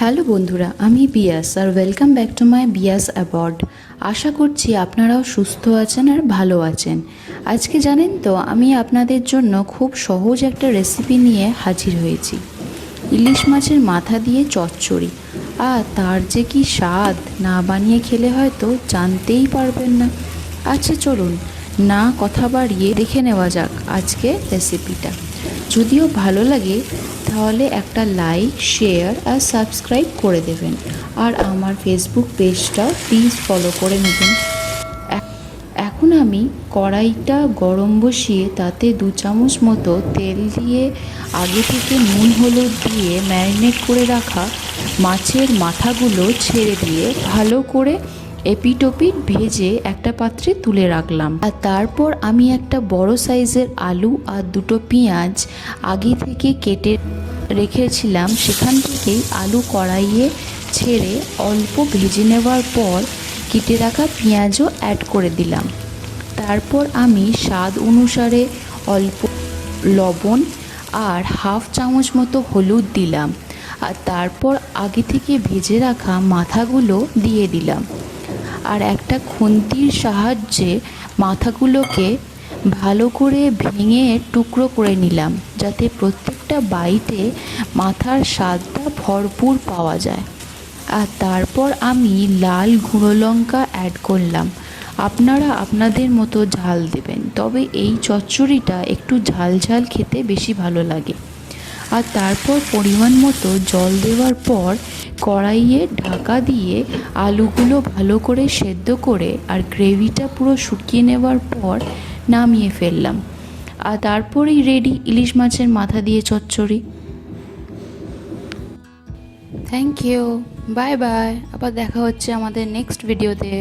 Hello বন্ধুরা, আমি বিয়াস আর welcome back to my Beas abroad. আশা করছি আপনারাও সুস্থ আছেন আর ভালো আছেন। আজকে জানেন তো, আমি আপনাদের জন্য খুব সহজ একটা রেসিপি নিয়ে হাজির হয়েছি। ইলিশ মাছের মাথা দিয়ে চচ্চড়ি। আর তার যে কি স্বাদ, না বানিয়ে খেলে হয়তো জানতেই পারবেন না। আচ্ছা চলুন, না কথা বাড়িয়ে দেখে নেওয়া যাক আজকে রেসিপিটা। যদিও ভালো লাগে তাহলে একটা লাইক, শেয়ার আর সাবস্ক্রাইব করে দেবেন। আর আমার ফেসবুক পেজটাও প্লিজ ফলো করে নেবেন। এখন আমি কড়াইটা গরম বসিয়ে তাতে 2 চামচ মতো তেল দিয়ে আগে থেকে নুন হলুদ দিয়ে ম্যারিনেট করে রাখা মাছের মাথাগুলো ছেড়ে দিয়ে ভালো করে এপিটোপিট ভেজে একটা পাত্রে তুলে রাখলাম। আর তারপর আমি একটা বড় সাইজের আলু আর 2টো পেঁয়াজ আগে থেকে কেটে রেখেছিলাম, সেখান থেকেই আলু কড়াইয়ে ছেড়ে অল্প ভেজে নেওয়ার পর কেটে রাখা পেঁয়াজও অ্যাড করে দিলাম। তারপর আমি স্বাদ অনুসারে অল্প লবণ আর হাফ চামচ মতো হলুদ দিলাম। আর তারপর আগে থেকে ভেজে রাখা মাথাগুলো দিয়ে দিলাম। আর একটা খুন্তির সাহায্যে মাথাগুলোকে ভালো করে ভেঙে টুকরো করে নিলাম, যাতে প্রত্যেকটা বাইটে মাথার স্বাদটা ভরপুর পাওয়া যায়। আর তারপর আমি লাল গুঁড়ো লঙ্কা অ্যাড করলাম। আপনারা আপনাদের মতো ঝাল দেবেন, তবে এই চচ্চড়িটা একটু ঝাল ঝাল খেতে বেশি ভালো লাগে। আর তারপর পরিমাণ মতো জল দেওয়ার পর কড়াইয়ে ঢাকা দিয়ে আলুগুলো ভালো করে সেদ্ধ করে আর গ্রেভিটা পুরো শুকিয়ে নেওয়ার পর নামিয়ে ফেললাম। আর তারপরেই রেডি ইলিশ মাছের মাথা দিয়ে চচ্চড়ি। Thank you, bye bye. আবার দেখা হচ্ছে আমাদের নেক্সট ভিডিওতে।